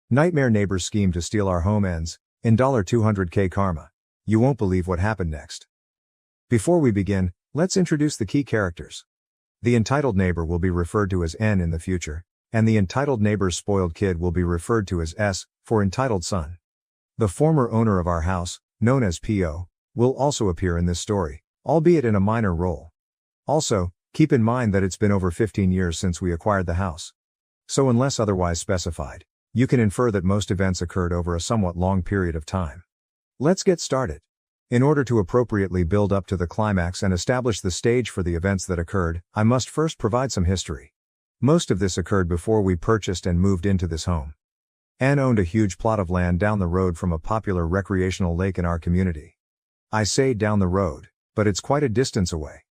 Nightmare neighbor scheme to steal our home ends in $200K karma. You won't believe what happened next. Before we begin, let's introduce the key characters. The entitled neighbor will be referred to as N in the future, and the entitled neighbor's spoiled kid will be referred to as S, for entitled son. The former owner of our house, known as P.O., will also appear in this story, albeit in a minor role. Also, keep in mind that it's been over 15 years since we acquired the house. So unless otherwise specified, you can infer that most events occurred over a somewhat long period of time. Let's get started. In order to appropriately build up to the climax and establish the stage for the events that occurred, I must first provide some history. Most of this occurred before we purchased and moved into this home. Ann owned a huge plot of land down the road from a popular recreational lake in our community. I say down the road, but it's quite a distance away.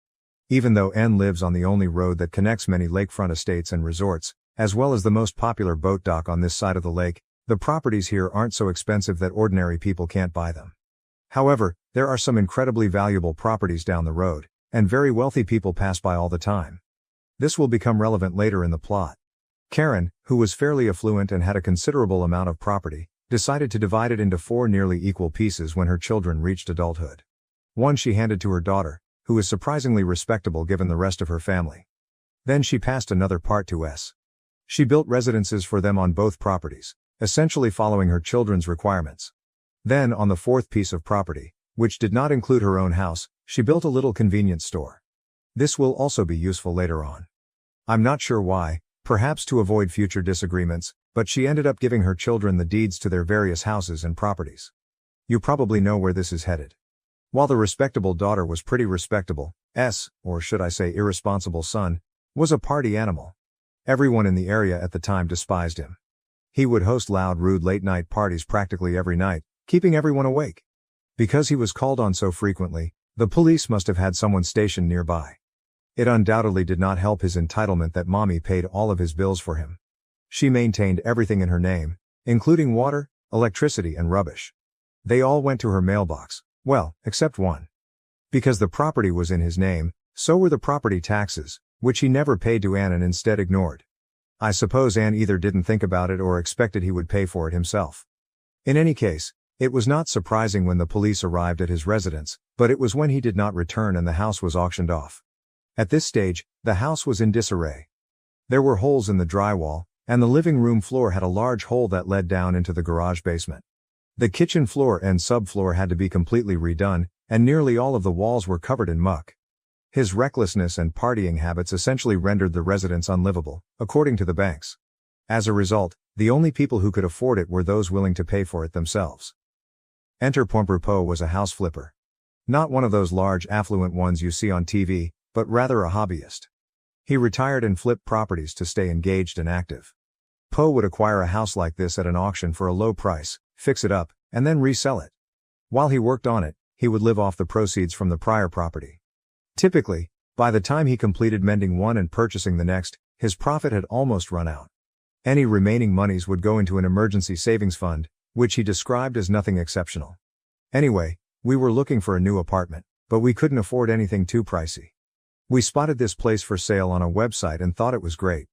Even though Ann lives on the only road that connects many lakefront estates and resorts, as well as the most popular boat dock on this side of the lake, the properties here aren't so expensive that ordinary people can't buy them. However, there are some incredibly valuable properties down the road, and very wealthy people pass by all the time. This will become relevant later in the plot. Karen, who was fairly affluent and had a considerable amount of property, decided to divide it into 4 nearly equal pieces when her children reached adulthood. One she handed to her daughter, who is surprisingly respectable given the rest of her family. Then she passed another part to S. She built residences for them on both properties, essentially following her children's requirements. Then on the 4th piece of property, which did not include her own house, she built a little convenience store. This will also be useful later on. I'm not sure why, perhaps to avoid future disagreements, but she ended up giving her children the deeds to their various houses and properties. You probably know where this is headed. While the respectable daughter was pretty respectable, S, or should I say irresponsible son, was a party animal. Everyone in the area at the time despised him. He would host loud, rude late-night parties practically every night, keeping everyone awake. Because he was called on so frequently, the police must have had someone stationed nearby. It undoubtedly did not help his entitlement that Mommy paid all of his bills for him. She maintained everything in her name, including water, electricity and rubbish. They all went to her mailbox, well, except one. Because the property was in his name, so were the property taxes, which he never paid to Ann and instead ignored. I suppose Ann either didn't think about it or expected he would pay for it himself. In any case, it was not surprising when the police arrived at his residence, but it was when he did not return and the house was auctioned off. At this stage, the house was in disarray. There were holes in the drywall, and the living room floor had a large hole that led down into the garage basement. The kitchen floor and subfloor had to be completely redone, and nearly all of the walls were covered in muck. His recklessness and partying habits essentially rendered the residence unlivable, according to the banks. As a result, the only people who could afford it were those willing to pay for it themselves. Enter Po was a house flipper. Not one of those large affluent ones you see on TV, but rather a hobbyist. He retired and flipped properties to stay engaged and active. Po would acquire a house like this at an auction for a low price, fix it up, and then resell it. While he worked on it, he would live off the proceeds from the prior property. Typically, by the time he completed mending one and purchasing the next, his profit had almost run out. Any remaining monies would go into an emergency savings fund, which he described as nothing exceptional. Anyway, we were looking for a new apartment, but we couldn't afford anything too pricey. We spotted this place for sale on a website and thought it was great.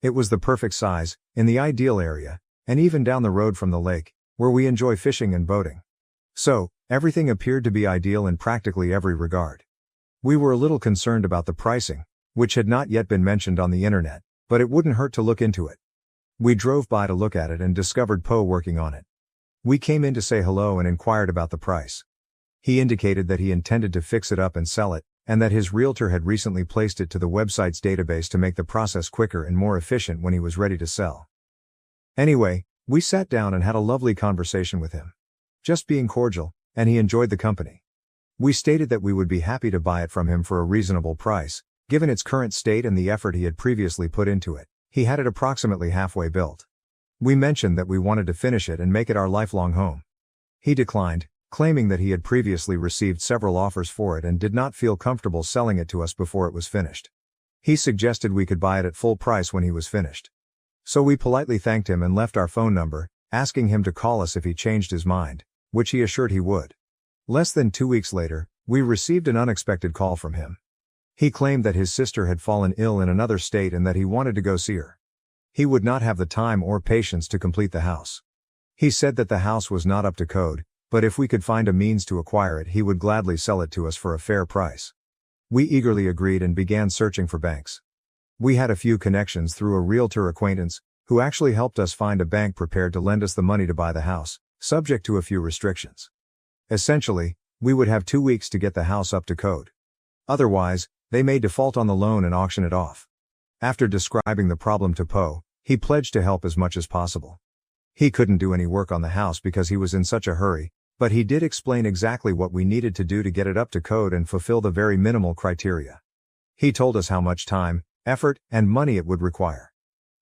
It was the perfect size, in the ideal area, and even down the road from the lake, where we enjoy fishing and boating. So, everything appeared to be ideal in practically every regard. We were a little concerned about the pricing, which had not yet been mentioned on the internet, but it wouldn't hurt to look into it. We drove by to look at it and discovered Po working on it. We came in to say hello and inquired about the price. He indicated that he intended to fix it up and sell it, and that his realtor had recently placed it to the website's database to make the process quicker and more efficient when he was ready to sell. Anyway, we sat down and had a lovely conversation with him. Just being cordial, and he enjoyed the company. We stated that we would be happy to buy it from him for a reasonable price, given its current state and the effort he had previously put into it. He had it approximately halfway built. We mentioned that we wanted to finish it and make it our lifelong home. He declined, claiming that he had previously received several offers for it and did not feel comfortable selling it to us before it was finished. He suggested we could buy it at full price when he was finished. So we politely thanked him and left our phone number, asking him to call us if he changed his mind, which he assured he would. Less than 2 weeks later, we received an unexpected call from him. He claimed that his sister had fallen ill in another state and that he wanted to go see her. He would not have the time or patience to complete the house. He said that the house was not up to code, but if we could find a means to acquire it, he would gladly sell it to us for a fair price. We eagerly agreed and began searching for banks. We had a few connections through a realtor acquaintance, who actually helped us find a bank prepared to lend us the money to buy the house, subject to a few restrictions. Essentially, we would have 2 weeks to get the house up to code. Otherwise, they may default on the loan and auction it off. After describing the problem to Poe, he pledged to help as much as possible. He couldn't do any work on the house because he was in such a hurry, but he did explain exactly what we needed to do to get it up to code and fulfill the very minimal criteria. He told us how much time, effort, and money it would require.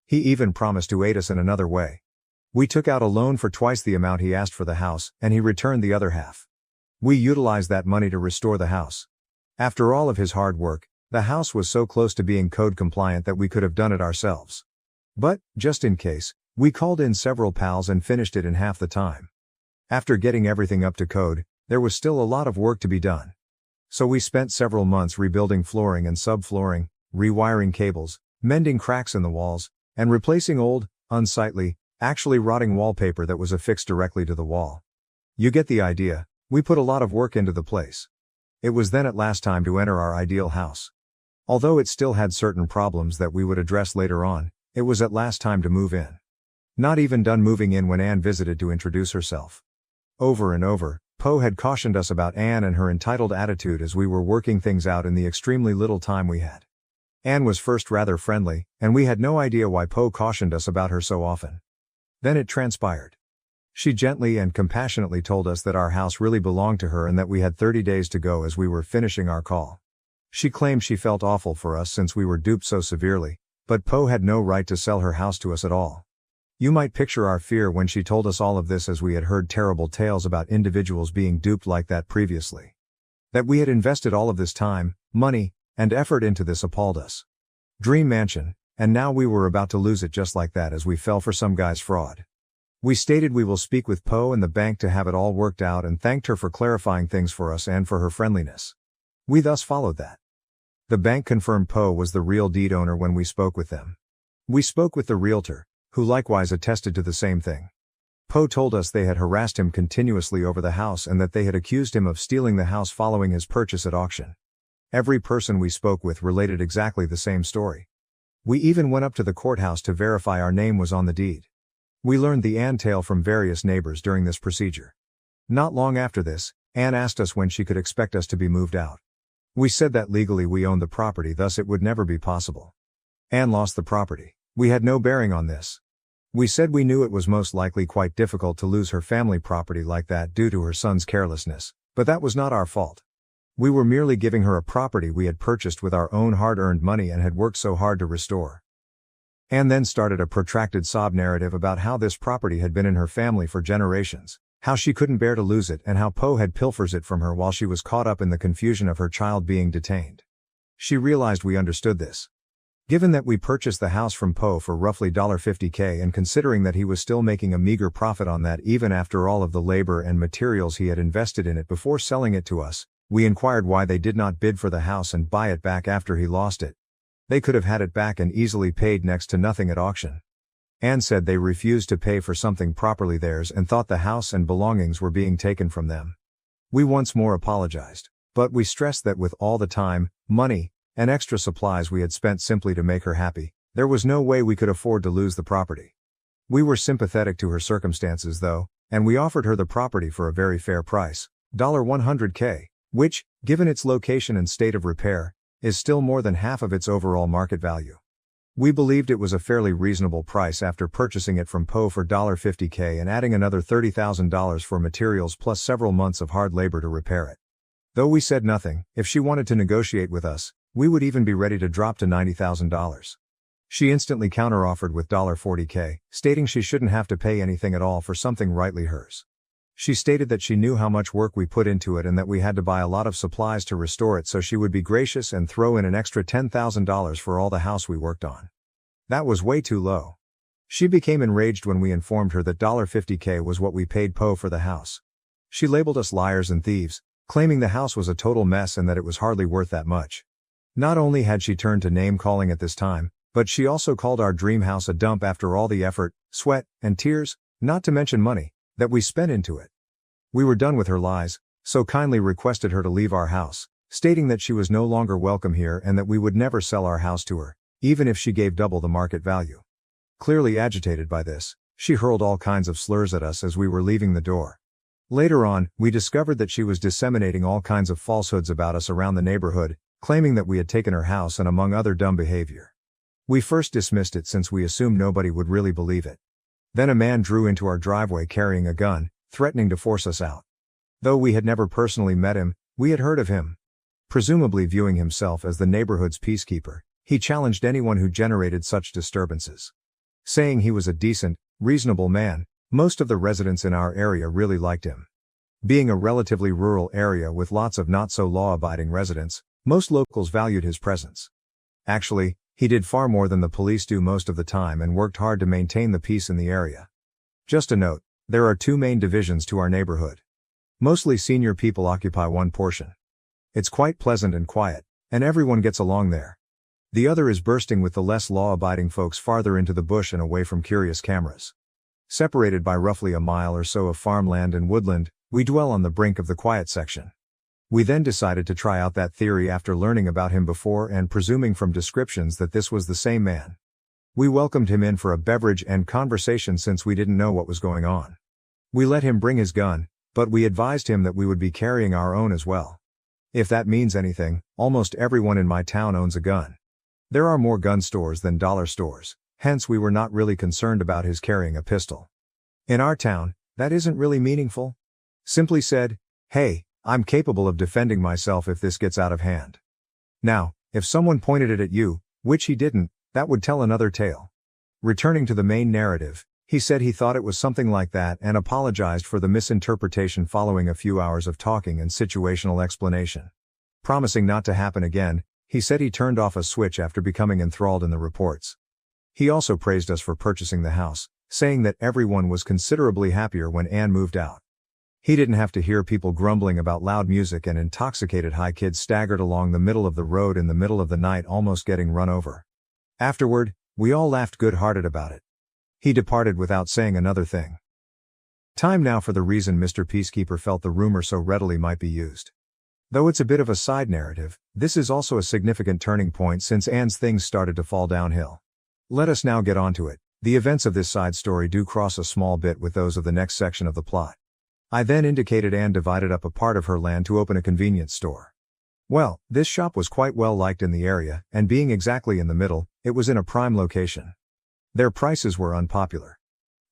He even promised to aid us in another way. We took out a loan for twice the amount he asked for the house, and he returned the other half. We utilized that money to restore the house. After all of his hard work, the house was so close to being code compliant that we could have done it ourselves. But, just in case, we called in several pals and finished it in half the time. After getting everything up to code, there was still a lot of work to be done. So we spent several months rebuilding flooring and subflooring, rewiring cables, mending cracks in the walls, and replacing old, unsightly, actually rotting wallpaper that was affixed directly to the wall. You get the idea. We put a lot of work into the place. It was then at last time to enter our ideal house. Although it still had certain problems that we would address later on, it was at last time to move in. Not even done moving in when Anne visited to introduce herself. Over and over, Poe had cautioned us about Anne and her entitled attitude as we were working things out in the extremely little time we had. Anne was first rather friendly, and we had no idea why Poe cautioned us about her so often. Then it transpired. She gently and compassionately told us that our house really belonged to her and that we had 30 days to go as we were finishing our call. She claimed she felt awful for us since we were duped so severely, but Poe had no right to sell her house to us at all. You might picture our fear when she told us all of this, as we had heard terrible tales about individuals being duped like that previously. That we had invested all of this time, money, and effort into this appalled us. Dream mansion, and now we were about to lose it just like that as we fell for some guy's fraud. We stated we will speak with Poe and the bank to have it all worked out and thanked her for clarifying things for us and for her friendliness. We thus followed that. The bank confirmed Poe was the real deed owner when we spoke with them. We spoke with the realtor, who likewise attested to the same thing. Poe told us they had harassed him continuously over the house and that they had accused him of stealing the house following his purchase at auction. Every person we spoke with related exactly the same story. We even went up to the courthouse to verify our name was on the deed. We learned the Anne tale from various neighbors during this procedure. Not long after this, Anne asked us when she could expect us to be moved out. We said that legally we owned the property, thus it would never be possible. Anne lost the property. We had no bearing on this. We said we knew it was most likely quite difficult to lose her family property like that due to her son's carelessness, but that was not our fault. We were merely giving her a property we had purchased with our own hard-earned money and had worked so hard to restore. Anne then started a protracted sob narrative about how this property had been in her family for generations, how she couldn't bear to lose it, and how Poe had pilfered it from her while she was caught up in the confusion of her child being detained. She realized we understood this. Given that we purchased the house from Poe for roughly $50,000 and considering that he was still making a meager profit on that even after all of the labor and materials he had invested in it before selling it to us, we inquired why they did not bid for the house and buy it back after he lost it. They could have had it back and easily paid next to nothing at auction. Anne said they refused to pay for something properly theirs and thought the house and belongings were being taken from them. We once more apologized, but we stressed that with all the time, money, and extra supplies we had spent simply to make her happy, there was no way we could afford to lose the property. We were sympathetic to her circumstances though, and we offered her the property for a very fair price, $100,000, which, given its location and state of repair, is still more than half of its overall market value. We believed it was a fairly reasonable price after purchasing it from Poe for $50,000 and adding another $30,000 for materials plus several months of hard labor to repair it. Though we said nothing, if she wanted to negotiate with us, we would even be ready to drop to $90,000. She instantly counteroffered with $40,000, stating she shouldn't have to pay anything at all for something rightly hers. She stated that she knew how much work we put into it and that we had to buy a lot of supplies to restore it, so she would be gracious and throw in an extra $10,000 for all the house we worked on. That was way too low. She became enraged when we informed her that $50,000 was what we paid Poe for the house. She labeled us liars and thieves, claiming the house was a total mess and that it was hardly worth that much. Not only had she turned to name-calling at this time, But she also called our dream house a dump after all the effort, sweat, and tears, not to mention money, that we spent into it. We were done with her lies, so kindly requested her to leave our house, stating that she was no longer welcome here and that we would never sell our house to her, even if she gave double the market value. Clearly agitated by this, she hurled all kinds of slurs at us as we were leaving the door. Later on, we discovered that she was disseminating all kinds of falsehoods about us around the neighborhood, claiming that we had taken her house and among other dumb behavior. We first dismissed it since we assumed nobody would really believe it. Then a man drew into our driveway carrying a gun, threatening to force us out. Though we had never personally met him, we had heard of him. Presumably viewing himself as the neighborhood's peacekeeper, he challenged anyone who generated such disturbances. Saying he was a decent, reasonable man, most of the residents in our area really liked him. Being a relatively rural area with lots of not-so-law-abiding residents, most locals valued his presence. Actually, he did far more than the police do most of the time and worked hard to maintain the peace in the area. Just a note, there are two main divisions to our neighborhood. Mostly senior people occupy one portion. It's quite pleasant and quiet, and everyone gets along there. The other is bursting with the less law-abiding folks farther into the bush and away from curious cameras. Separated by roughly a mile or so of farmland and woodland, we dwell on the brink of the quiet section. We then decided to try out that theory after learning about him before and presuming from descriptions that this was the same man. We welcomed him in for a beverage and conversation since we didn't know what was going on. We let him bring his gun, but we advised him that we would be carrying our own as well. If that means anything, almost everyone in my town owns a gun. There are more gun stores than dollar stores, hence we were not really concerned about his carrying a pistol. In our town, that isn't really meaningful. Simply said, hey, I'm capable of defending myself if this gets out of hand. Now, if someone pointed it at you, which he didn't, that would tell another tale. Returning to the main narrative, he said he thought it was something like that and apologized for the misinterpretation following a few hours of talking and situational explanation. Promising not to happen again, he said he turned off a switch after becoming enthralled in the reports. He also praised us for purchasing the house, saying that everyone was considerably happier when Anne moved out. He didn't have to hear people grumbling about loud music and intoxicated high kids staggered along the middle of the road in the middle of the night almost getting run over. Afterward, we all laughed good-hearted about it. He departed without saying another thing. Time now for the reason Mr. Peacekeeper felt the rumor so readily might be used. Though it's a bit of a side narrative, this is also a significant turning point since Anne's things started to fall downhill. Let us now get on to it. The events of this side story do cross a small bit with those of the next section of the plot. I then indicated Anne divided up a part of her land to open a convenience store. Well, this shop was quite well liked in the area, and being exactly in the middle, it was in a prime location. Their prices were unpopular.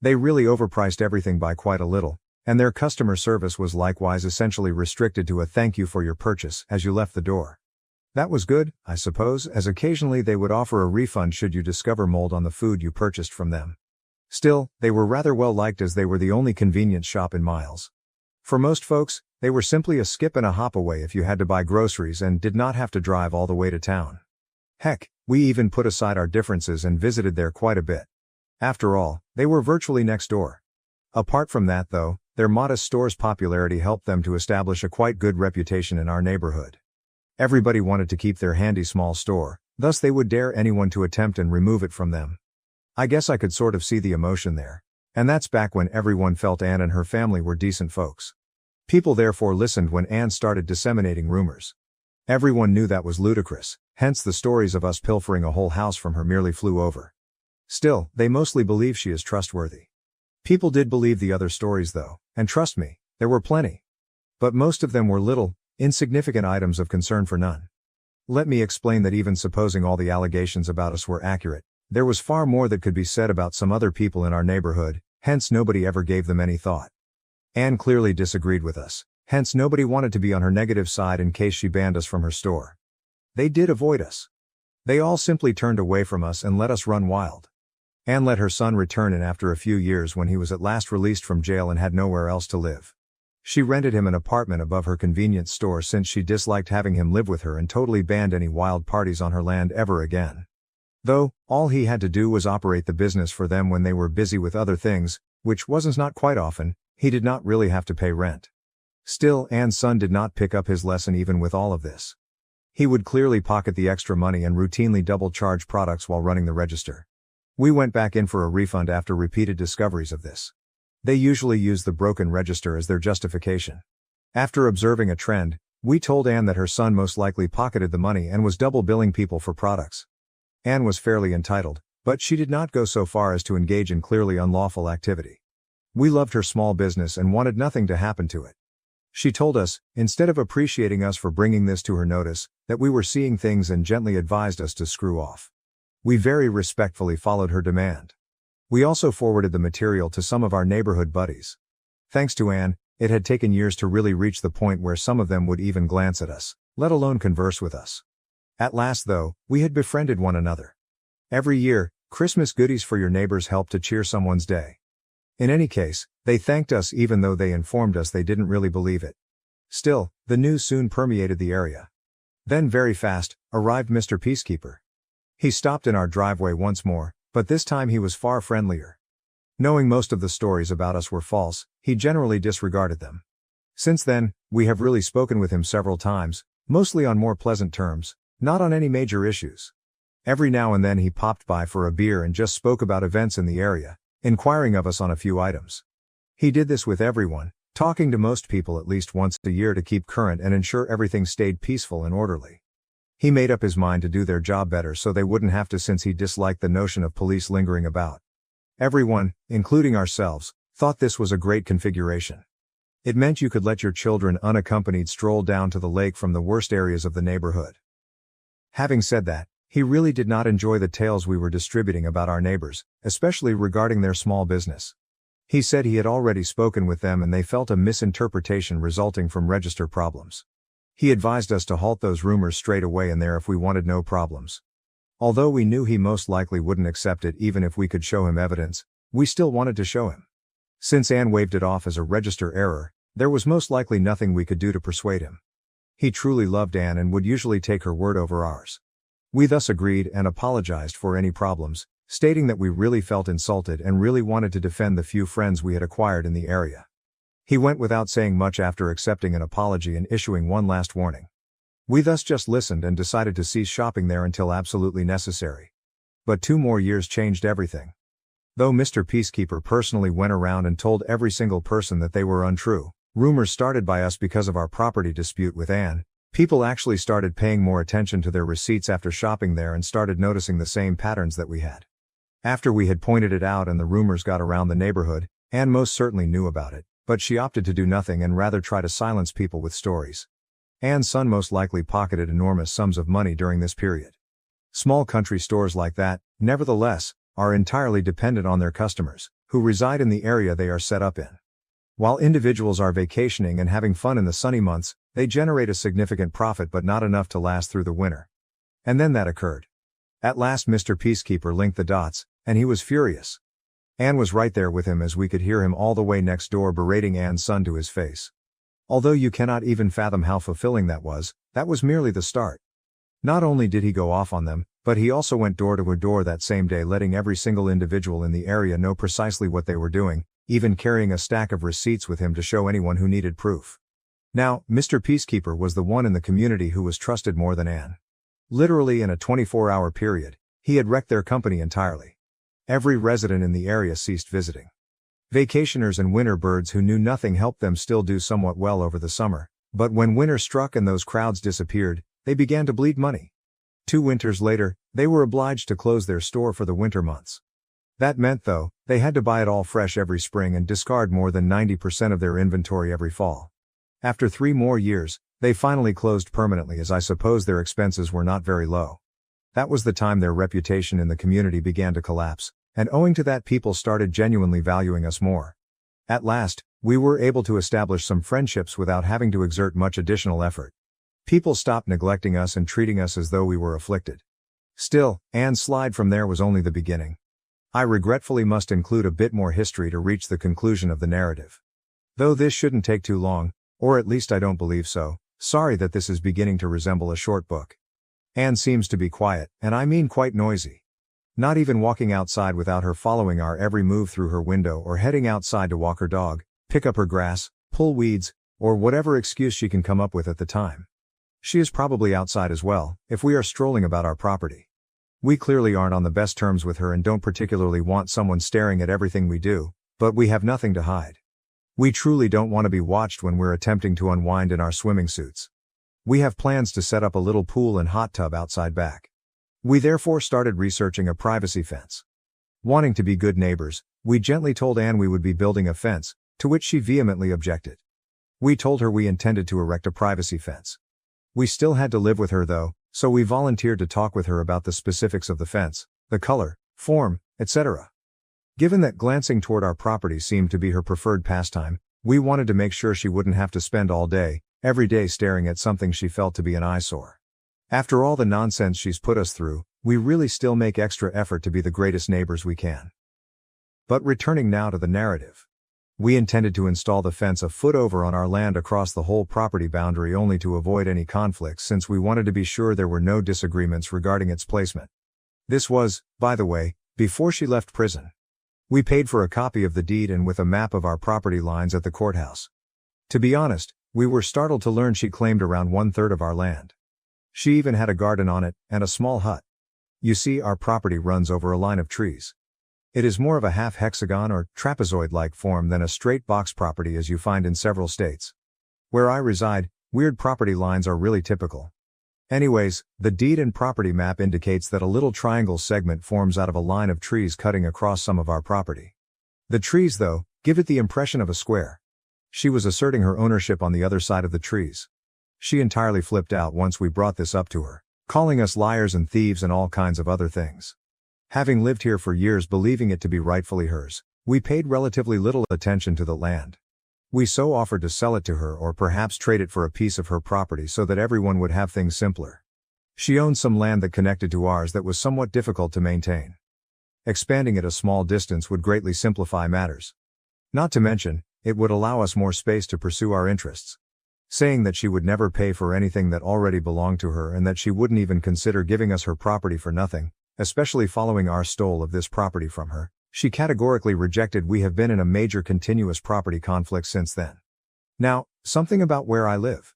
They really overpriced everything by quite a little, and their customer service was likewise essentially restricted to a thank you for your purchase as you left the door. That was good, I suppose, as occasionally they would offer a refund should you discover mold on the food you purchased from them. Still, they were rather well liked as they were the only convenience shop in miles. For most folks, they were simply a skip and a hop away if you had to buy groceries and did not have to drive all the way to town. Heck, we even put aside our differences and visited there quite a bit. After all, they were virtually next door. Apart from that though, their modest store's popularity helped them to establish a quite good reputation in our neighborhood. Everybody wanted to keep their handy small store, thus they would dare anyone to attempt and remove it from them. I guess I could sort of see the emotion there. And that's back when everyone felt Anne and her family were decent folks. People therefore listened when Anne started disseminating rumors. Everyone knew that was ludicrous, hence the stories of us pilfering a whole house from her merely flew over. Still, they mostly believe she is trustworthy. People did believe the other stories though, and trust me, there were plenty. But most of them were little, insignificant items of concern for none. Let me explain that even supposing all the allegations about us were accurate, there was far more that could be said about some other people in our neighborhood, hence nobody ever gave them any thought. Anne clearly disagreed with us, hence nobody wanted to be on her negative side in case she banned us from her store. They did avoid us. They all simply turned away from us and let us run wild. Anne let her son return in after a few years when he was at last released from jail and had nowhere else to live. She rented him an apartment above her convenience store since she disliked having him live with her and totally banned any wild parties on her land ever again. Though, all he had to do was operate the business for them when they were busy with other things, which wasn't not quite often, he did not really have to pay rent. Still, Anne's son did not pick up his lesson even with all of this. He would clearly pocket the extra money and routinely double-charge products while running the register. We went back in for a refund after repeated discoveries of this. They usually use the broken register as their justification. After observing a trend, we told Anne that her son most likely pocketed the money and was double billing people for products. Anne was fairly entitled, but she did not go so far as to engage in clearly unlawful activity. We loved her small business and wanted nothing to happen to it. She told us, instead of appreciating us for bringing this to her notice, that we were seeing things and gently advised us to screw off. We very respectfully followed her demand. We also forwarded the material to some of our neighborhood buddies. Thanks to Anne, it had taken years to really reach the point where some of them would even glance at us, let alone converse with us. At last though, we had befriended one another. Every year, Christmas goodies for your neighbors help to cheer someone's day. In any case, they thanked us even though they informed us they didn't really believe it. Still, the news soon permeated the area. Then very fast, arrived Mr. Peacekeeper. He stopped in our driveway once more, but this time he was far friendlier. Knowing most of the stories about us were false, he generally disregarded them. Since then, we have really spoken with him several times, mostly on more pleasant terms, not on any major issues. Every now and then he popped by for a beer and just spoke about events in the area, inquiring of us on a few items. He did this with everyone, talking to most people at least once a year to keep current and ensure everything stayed peaceful and orderly. He made up his mind to do their job better so they wouldn't have to, since he disliked the notion of police lingering about. Everyone, including ourselves, thought this was a great configuration. It meant you could let your children unaccompanied stroll down to the lake from the worst areas of the neighborhood. Having said that, he really did not enjoy the tales we were distributing about our neighbors, especially regarding their small business. He said he had already spoken with them and they felt a misinterpretation resulting from register problems. He advised us to halt those rumors straight away and there if we wanted no problems. Although we knew he most likely wouldn't accept it even if we could show him evidence, we still wanted to show him. Since Anne waved it off as a register error, there was most likely nothing we could do to persuade him. He truly loved Anne and would usually take her word over ours. We thus agreed and apologized for any problems, stating that we really felt insulted and really wanted to defend the few friends we had acquired in the area. He went without saying much after accepting an apology and issuing one last warning. We thus just listened and decided to cease shopping there until absolutely necessary. But 2 more years changed everything. Though Mr. Peacekeeper personally went around and told every single person that they were untrue, rumors started by us because of our property dispute with Anne. People actually started paying more attention to their receipts after shopping there and started noticing the same patterns that we had. After we had pointed it out and the rumors got around the neighborhood, Anne most certainly knew about it, but she opted to do nothing and rather try to silence people with stories. Anne's son most likely pocketed enormous sums of money during this period. Small country stores like that, nevertheless, are entirely dependent on their customers, who reside in the area they are set up in. While individuals are vacationing and having fun in the sunny months, they generate a significant profit but not enough to last through the winter. And then that occurred. At last Mr. Peacekeeper linked the dots, and he was furious. Anne was right there with him as we could hear him all the way next door berating Anne's son to his face. Although you cannot even fathom how fulfilling that was merely the start. Not only did he go off on them, but he also went door to door that same day letting every single individual in the area know precisely what they were doing, even carrying a stack of receipts with him to show anyone who needed proof. Now, Mr. Peacekeeper was the one in the community who was trusted more than Anne. Literally in a 24-hour period, he had wrecked their company entirely. Every resident in the area ceased visiting. Vacationers and winter birds who knew nothing helped them still do somewhat well over the summer, but when winter struck and those crowds disappeared, they began to bleed money. 2 winters later, they were obliged to close their store for the winter months. That meant, though, they had to buy it all fresh every spring and discard more than 90% of their inventory every fall. After 3 more years, they finally closed permanently as I suppose their expenses were not very low. That was the time their reputation in the community began to collapse, and owing to that people started genuinely valuing us more. At last, we were able to establish some friendships without having to exert much additional effort. People stopped neglecting us and treating us as though we were afflicted. Still, Anne's slide from there was only the beginning. I regretfully must include a bit more history to reach the conclusion of the narrative. Though this shouldn't take too long, or at least I don't believe so, sorry that this is beginning to resemble a short book. Anne seems to be quiet, and I mean quite noisy. Not even walking outside without her following our every move through her window or heading outside to walk her dog, pick up her grass, pull weeds, or whatever excuse she can come up with at the time. She is probably outside as well, if we are strolling about our property. We clearly aren't on the best terms with her and don't particularly want someone staring at everything we do, but we have nothing to hide. We truly don't want to be watched when we're attempting to unwind in our swimming suits. We have plans to set up a little pool and hot tub outside back. We therefore started researching a privacy fence. Wanting to be good neighbors, we gently told Anne we would be building a fence, to which she vehemently objected. We told her we intended to erect a privacy fence. We still had to live with her though, so we volunteered to talk with her about the specifics of the fence, the color, form, etc. Given that glancing toward our property seemed to be her preferred pastime, we wanted to make sure she wouldn't have to spend all day, every day staring at something she felt to be an eyesore. After all the nonsense she's put us through, we really still make extra effort to be the greatest neighbors we can. But returning now to the narrative. We intended to install the fence a foot over on our land across the whole property boundary only to avoid any conflicts since we wanted to be sure there were no disagreements regarding its placement. This was, by the way, before she left prison. We paid for a copy of the deed and with a map of our property lines at the courthouse. To be honest, we were startled to learn she claimed around 1/3 of our land. She even had a garden on it, and a small hut. You see, our property runs over a line of trees. It is more of a half hexagon or trapezoid-like form than a straight box property as you find in several states. Where I reside, weird property lines are really typical. Anyways, the deed and property map indicates that a little triangle segment forms out of a line of trees cutting across some of our property. The trees, though, give it the impression of a square. She was asserting her ownership on the other side of the trees. She entirely flipped out once we brought this up to her, calling us liars and thieves and all kinds of other things. Having lived here for years believing it to be rightfully hers, we paid relatively little attention to the land. We so offered to sell it to her or perhaps trade it for a piece of her property so that everyone would have things simpler. She owned some land that connected to ours that was somewhat difficult to maintain. Expanding it a small distance would greatly simplify matters. Not to mention, it would allow us more space to pursue our interests. Saying that she would never pay for anything that already belonged to her and that she wouldn't even consider giving us her property for nothing, especially following our stole of this property from her, she categorically rejected. We have been in a major continuous property conflict since then. Now, something about where I live.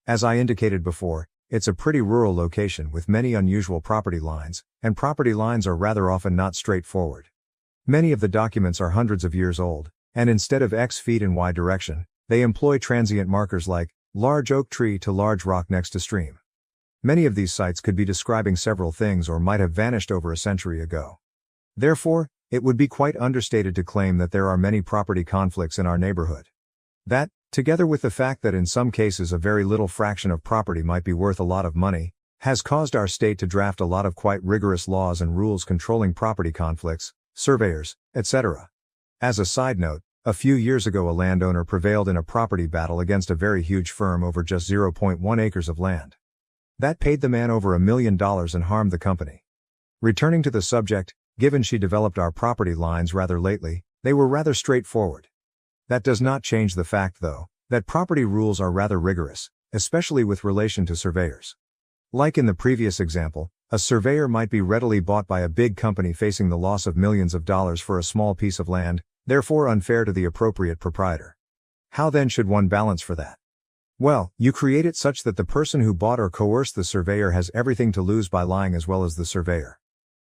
As I indicated before, it's a pretty rural location with many unusual property lines, and property lines are rather often not straightforward. Many of the documents are hundreds of years old, and instead of X feet in Y direction, they employ transient markers like large oak tree to large rock next to stream. Many of these sites could be describing several things or might have vanished over a century ago. Therefore, it would be quite understated to claim that there are many property conflicts in our neighborhood. That, together with the fact that in some cases a very little fraction of property might be worth a lot of money, has caused our state to draft a lot of quite rigorous laws and rules controlling property conflicts, surveyors, etc. As a side note, a few years ago a landowner prevailed in a property battle against a very huge firm over just 0.1 acres of land. That paid the man over $1 million and harmed the company. Returning to the subject, given she developed our property lines rather lately, they were rather straightforward. That does not change the fact, though, that property rules are rather rigorous, especially with relation to surveyors. Like in the previous example, a surveyor might be readily bought by a big company facing the loss of millions of dollars for a small piece of land, therefore unfair to the appropriate proprietor. How then should one balance for that? Well, you create it such that the person who bought or coerced the surveyor has everything to lose by lying as well as the surveyor.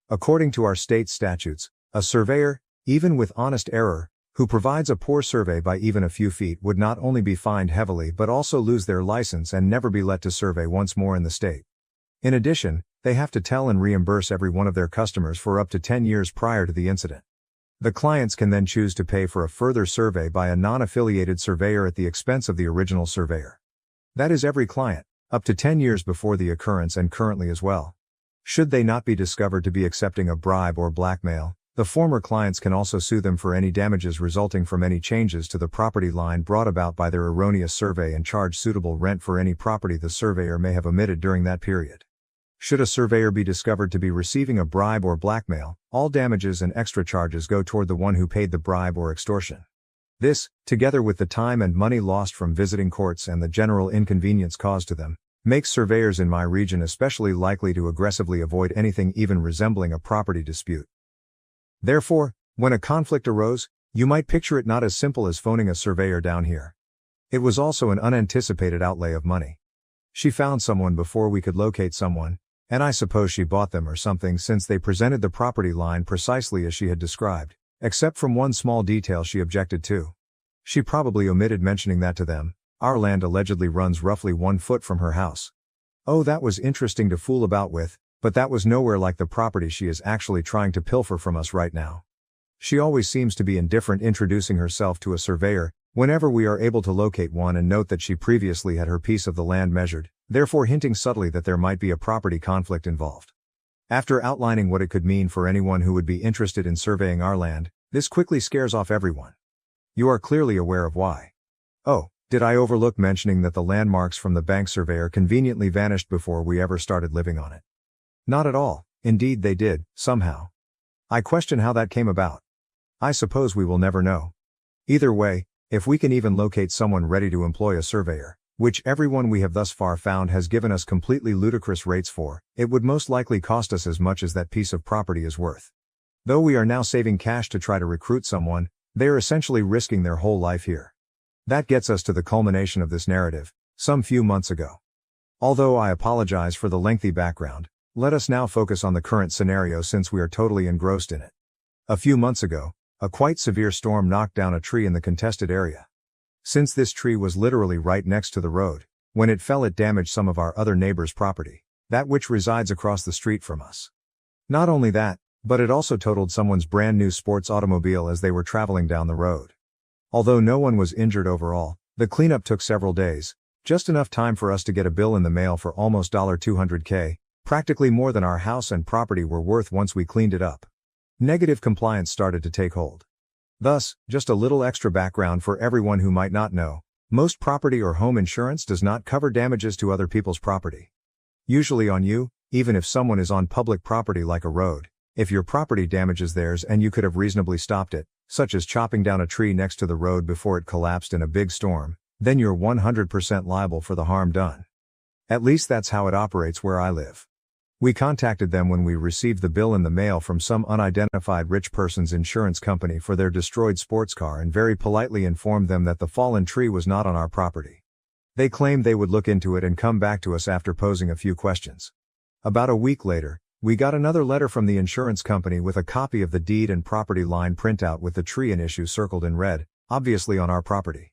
According to our state statutes, a surveyor, even with honest error, who provides a poor survey by even a few feet would not only be fined heavily but also lose their license and never be let to survey once more in the state. In addition, they have to tell and reimburse every one of their customers for up to 10 years prior to the incident. The clients can then choose to pay for a further survey by a non-affiliated surveyor at the expense of the original surveyor. That is every client, up to 10 years before the occurrence and currently as well. Should they not be discovered to be accepting a bribe or blackmail, the former clients can also sue them for any damages resulting from any changes to the property line brought about by their erroneous survey and charge suitable rent for any property the surveyor may have omitted during that period. Should a surveyor be discovered to be receiving a bribe or blackmail, all damages and extra charges go toward the one who paid the bribe or extortion. This, together with the time and money lost from visiting courts and the general inconvenience caused to them, makes surveyors in my region especially likely to aggressively avoid anything even resembling a property dispute. Therefore, when a conflict arose, you might picture it not as simple as phoning a surveyor down here. It was also an unanticipated outlay of money. She found someone before we could locate someone, and I suppose she bought them or something since they presented the property line precisely as she had described, except from one small detail she objected to. She probably omitted mentioning that to them. Our land allegedly runs roughly 1 foot from her house. Oh, that was interesting to fool about with, but that was nowhere like the property she is actually trying to pilfer from us right now. She always seems to be indifferent introducing herself to a surveyor, whenever we are able to locate one, and note that she previously had her piece of the land measured, therefore hinting subtly that there might be a property conflict involved. After outlining what it could mean for anyone who would be interested in surveying our land, this quickly scares off everyone. You are clearly aware of why. Oh, did I overlook mentioning that the landmarks from the bank surveyor conveniently vanished before we ever started living on it? Not at all, indeed they did, somehow. I question how that came about. I suppose we will never know. Either way, if we can even locate someone ready to employ a surveyor, which everyone we have thus far found has given us completely ludicrous rates for, it would most likely cost us as much as that piece of property is worth. Though we are now saving cash to try to recruit someone, they are essentially risking their whole life here. That gets us to the culmination of this narrative, some few months ago. Although I apologize for the lengthy background, let us now focus on the current scenario since we are totally engrossed in it. A few months ago, a quite severe storm knocked down a tree in the contested area. Since this tree was literally right next to the road, when it fell it damaged some of our other neighbor's property, that which resides across the street from us. Not only that, but it also totaled someone's brand new sports automobile as they were traveling down the road. Although no one was injured overall, the cleanup took several days, just enough time for us to get a bill in the mail for almost $200K, practically more than our house and property were worth once we cleaned it up. Negative compliance started to take hold. Thus, just a little extra background for everyone who might not know, most property or home insurance does not cover damages to other people's property. Usually on you, even if someone is on public property like a road, if your property damages theirs and you could have reasonably stopped it, such as chopping down a tree next to the road before it collapsed in a big storm, then you're 100% liable for the harm done. At least that's how it operates where I live. We contacted them when we received the bill in the mail from some unidentified rich person's insurance company for their destroyed sports car and very politely informed them that the fallen tree was not on our property. They claimed they would look into it and come back to us after posing a few questions. About a week later, we got another letter from the insurance company with a copy of the deed and property line printout with the tree in issue circled in red, obviously on our property.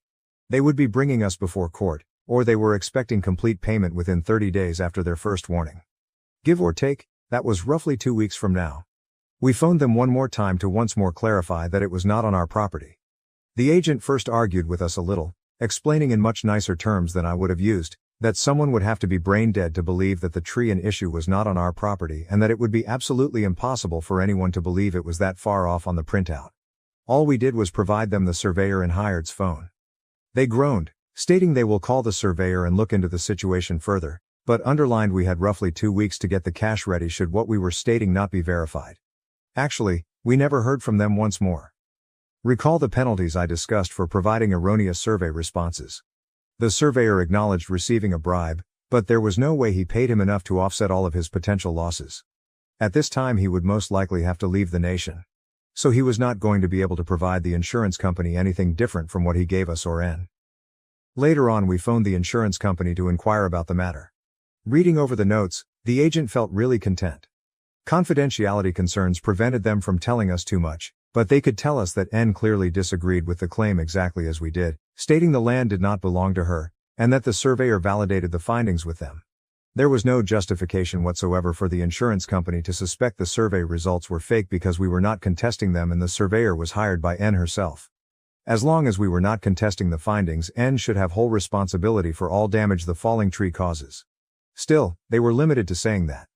They would be bringing us before court, or they were expecting complete payment within 30 days after their first warning. Give or take, that was roughly 2 weeks from now. We phoned them one more time to once more clarify that it was not on our property. The agent first argued with us a little, explaining in much nicer terms than I would have used, that someone would have to be brain dead to believe that the tree in issue was not on our property and that it would be absolutely impossible for anyone to believe it was that far off on the printout. All we did was provide them the surveyor and hired's phone. They groaned, stating they will call the surveyor and look into the situation further, but underlined we had roughly 2 weeks to get the cash ready should what we were stating not be verified. Actually, we never heard from them once more. Recall the penalties I discussed for providing erroneous survey responses. The surveyor acknowledged receiving a bribe, but there was no way he paid him enough to offset all of his potential losses. At this time he would most likely have to leave the nation. So he was not going to be able to provide the insurance company anything different from what he gave us or N. Later on we phoned the insurance company to inquire about the matter. Reading over the notes, the agent felt really content. Confidentiality concerns prevented them from telling us too much, but they could tell us that N clearly disagreed with the claim exactly as we did, stating the land did not belong to her, and that the surveyor validated the findings with them. There was no justification whatsoever for the insurance company to suspect the survey results were fake because we were not contesting them and the surveyor was hired by N herself. As long as we were not contesting the findings, N should have whole responsibility for all damage the falling tree causes. Still, they were limited to saying that.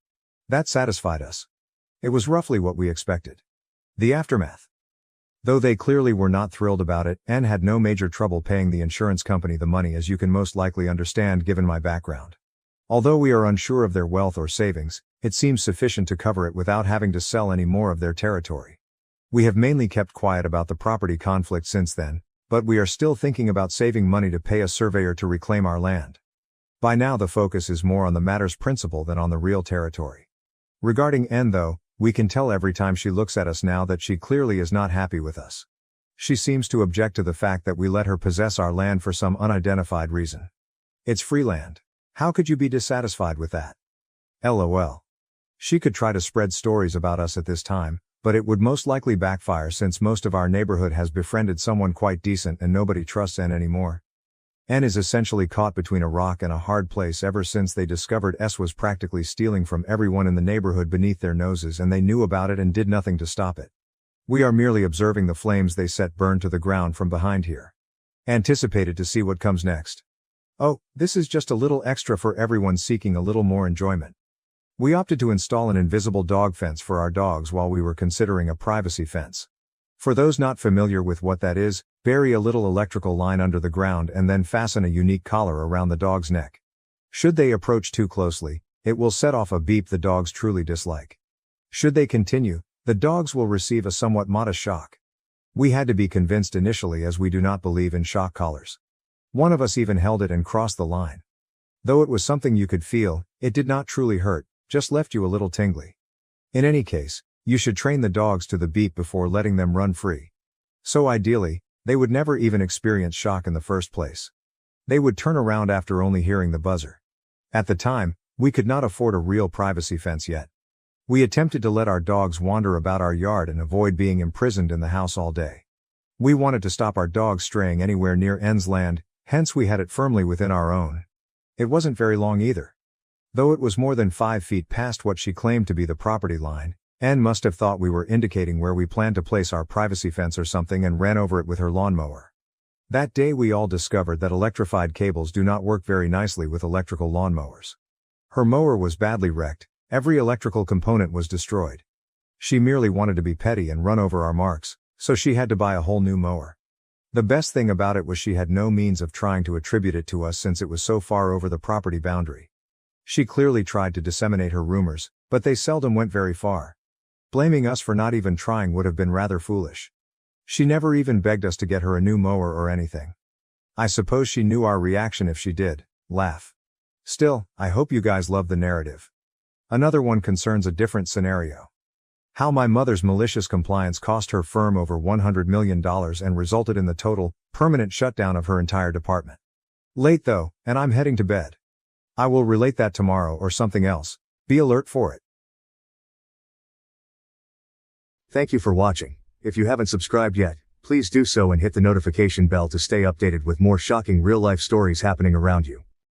That satisfied us. It was roughly what we expected. The aftermath. Though they clearly were not thrilled about it, N had no major trouble paying the insurance company the money, as you can most likely understand given my background. Although we are unsure of their wealth or savings, it seems sufficient to cover it without having to sell any more of their territory. We have mainly kept quiet about the property conflict since then, but we are still thinking about saving money to pay a surveyor to reclaim our land. By now the focus is more on the matter's principle than on the real territory. Regarding N though, we can tell every time she looks at us now that she clearly is not happy with us. She seems to object to the fact that we let her possess our land for some unidentified reason. It's free land. How could you be dissatisfied with that? LOL. She could try to spread stories about us at this time, but it would most likely backfire since most of our neighborhood has befriended someone quite decent and nobody trusts N anymore. N is essentially caught between a rock and a hard place ever since they discovered S was practically stealing from everyone in the neighborhood beneath their noses and they knew about it and did nothing to stop it. We are merely observing the flames they set burn to the ground from behind here. Anticipated to see what comes next. Oh, this is just a little extra for everyone seeking a little more enjoyment. We opted to install an invisible dog fence for our dogs while we were considering a privacy fence. For those not familiar with what that is, bury a little electrical line under the ground and then fasten a unique collar around the dog's neck. Should they approach too closely, it will set off a beep the dogs truly dislike. Should they continue, the dogs will receive a somewhat modest shock. We had to be convinced initially as we do not believe in shock collars. One of us even held it and crossed the line. Though it was something you could feel, it did not truly hurt, just left you a little tingly. In any case, you should train the dogs to the beep before letting them run free. So ideally, they would never even experience shock in the first place. They would turn around after only hearing the buzzer. At the time, we could not afford a real privacy fence yet. We attempted to let our dogs wander about our yard and avoid being imprisoned in the house all day. We wanted to stop our dogs straying anywhere near N's land, hence we had it firmly within our own. It wasn't very long either. Though it was more than 5 feet past what she claimed to be the property line, N must have thought we were indicating where we planned to place our privacy fence or something and ran over it with her lawnmower. That day we all discovered that electrified cables do not work very nicely with electrical lawnmowers. Her mower was badly wrecked, every electrical component was destroyed. She merely wanted to be petty and run over our marks, so she had to buy a whole new mower. The best thing about it was she had no means of trying to attribute it to us since it was so far over the property boundary. She clearly tried to disseminate her rumors, but they seldom went very far. Blaming us for not even trying would have been rather foolish. She never even begged us to get her a new mower or anything. I suppose she knew our reaction if she did, laugh. Still, I hope you guys love the narrative. Another one concerns a different scenario. How my mother's malicious compliance cost her firm over $100 million and resulted in the total, permanent shutdown of her entire department. Late though, and I'm heading to bed. I will relate that tomorrow or something else. Be alert for it. Thank you for watching. If you haven't subscribed yet, please do so and hit the notification bell to stay updated with more shocking real-life stories happening around you.